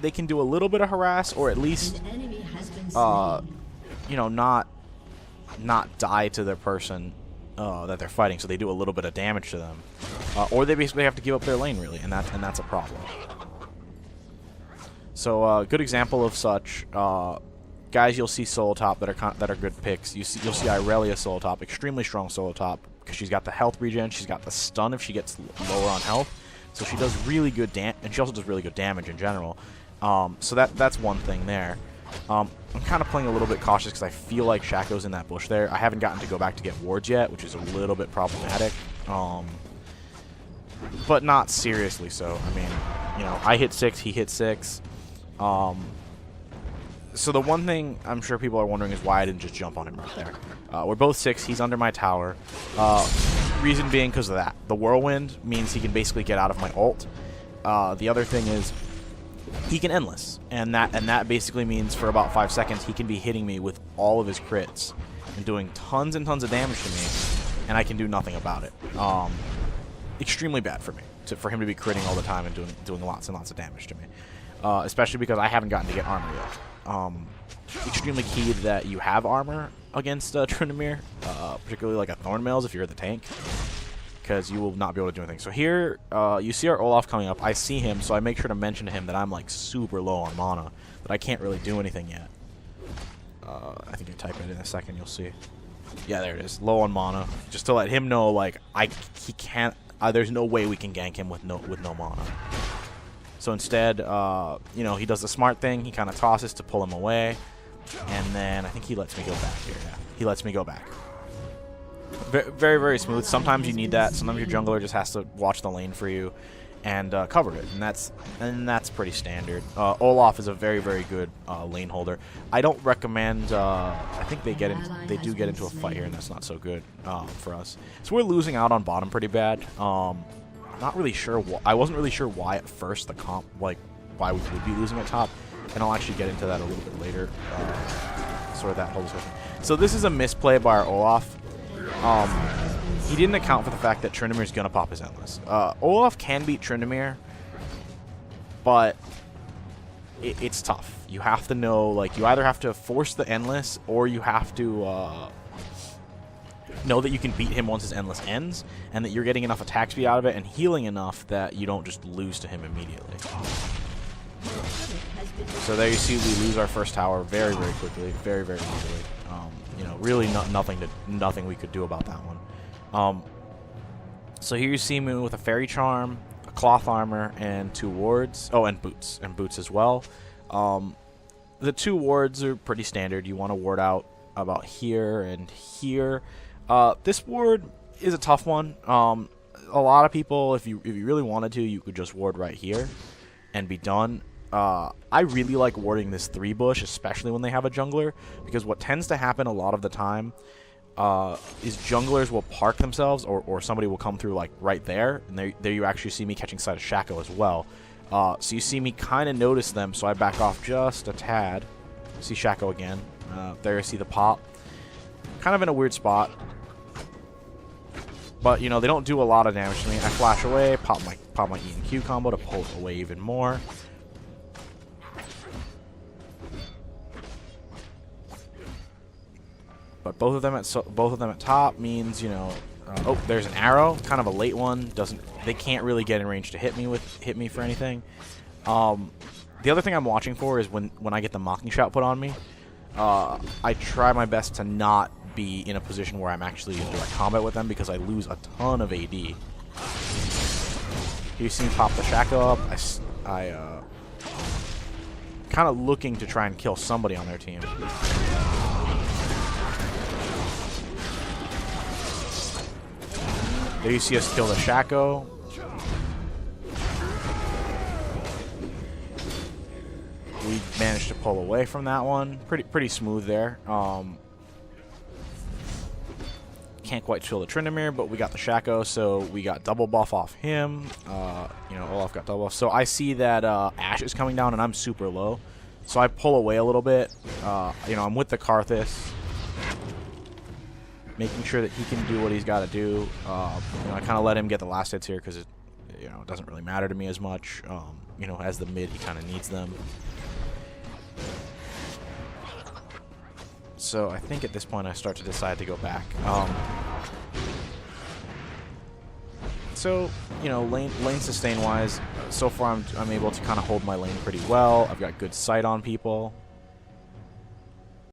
they can do a little bit of harass, or at least, you know, not die to their person that they're fighting, so they do a little bit of damage to them, or they basically have to give up their lane, really, and that's a problem. So a good example of such, guys you'll see solo top that are good picks. You'll see Irelia solo top, extremely strong solo top, because she's got the health regen, she's got the stun if she gets lower on health, so she does really good and she also does really good damage in general. So that's one thing there. I'm kind of playing a little bit cautious because I feel like Shaco's in that bush there. I haven't gotten to go back to get wards yet, which is a little bit problematic. But not seriously so. I mean, you know, I hit 6, he hit 6. So the one thing I'm sure people are wondering is why I didn't just jump on him right there. We're both 6. He's under my tower. Reason being because of that. The whirlwind means he can basically get out of my ult. The other thing is he can endless, and that basically means for about 5 seconds he can be hitting me with all of his crits and doing tons and tons of damage to me, and I can do nothing about it. Extremely bad for me for him to be critting all the time and doing lots and lots of damage to me, especially because I haven't gotten to get armor yet. Extremely key that you have armor against Tryndamere, particularly like a Thornmails if you're the tank, because you will not be able to do anything. So here, you see our Olaf coming up. I see him, so I make sure to mention to him that I'm like super low on mana, that I can't really do anything yet. I think I type it in a second, you'll see. Yeah, there it is, low on mana, just to let him know like he can't. There's no way we can gank him with no mana. So instead, you know, he does the smart thing. He kind of tosses to pull him away, and then I think he lets me go back here. Yeah, he lets me go back. Very, very smooth. Sometimes you need that. Sometimes your jungler just has to watch the lane for you and cover it, and that's pretty standard. Olaf is a very, very good lane holder. I don't recommend. I think they do get into a fight here, and that's not so good for us. So we're losing out on bottom pretty bad. Not really sure. I wasn't really sure why at first the comp, like why we would be losing at top, and I'll actually get into that a little bit later. Sort of that whole discussion. So this is a misplay by our Olaf. He didn't account for the fact that Tryndamere is gonna pop his endless. Olaf can beat Tryndamere, but it's tough. You have to know, like, you either have to force the endless, or you have to know that you can beat him once his endless ends, and that you're getting enough attack speed out of it and healing enough that you don't just lose to him immediately. So there you see we lose our first tower very, very quickly, very, very easily. You know, really nothing we could do about that one. So here you see me with a fairy charm, a cloth armor, and 2 wards. Oh, and boots as well. The 2 wards are pretty standard. You want to ward out about here and here. This ward is a tough one. A lot of people, if you really wanted to, you could just ward right here and be done. I really like warding this 3 bush, especially when they have a jungler, because what tends to happen a lot of the time is junglers will park themselves, or somebody will come through like right there, and there you actually see me catching sight of Shaco as well. So you see me kind of notice them, so I back off just a tad. See Shaco again. There you see the pop. Kind of in a weird spot. But, you know, they don't do a lot of damage to me. I flash away, pop my E and Q combo to pull it away even more. But both of them at top means, you know, oh, there's an arrow, kind of a late one. They can't really get in range to hit me for anything. The other thing I'm watching for is when I get the mocking shout put on me, I try my best to not be in a position where I'm actually in direct combat with them, because I lose a ton of AD. Here you see me pop the Shaco up. I kind of looking to try and kill somebody on their team. There you see us kill the Shaco. We managed to pull away from that one. Pretty smooth there. Can't quite kill the Tryndamere, but we got the Shaco, so we got double buff off him. You know, Olaf got double buff. So I see that Ashe is coming down, and I'm super low. So I pull away a little bit. You know, I'm with the Karthus, making sure that he can do what he's got to do. You know, I kind of let him get the last hits here because you know, it doesn't really matter to me as much. You know, as the mid, he kind of needs them. So I think at this point I start to decide to go back. So, you know, lane sustain wise, so far I'm able to kind of hold my lane pretty well. I've got good sight on people.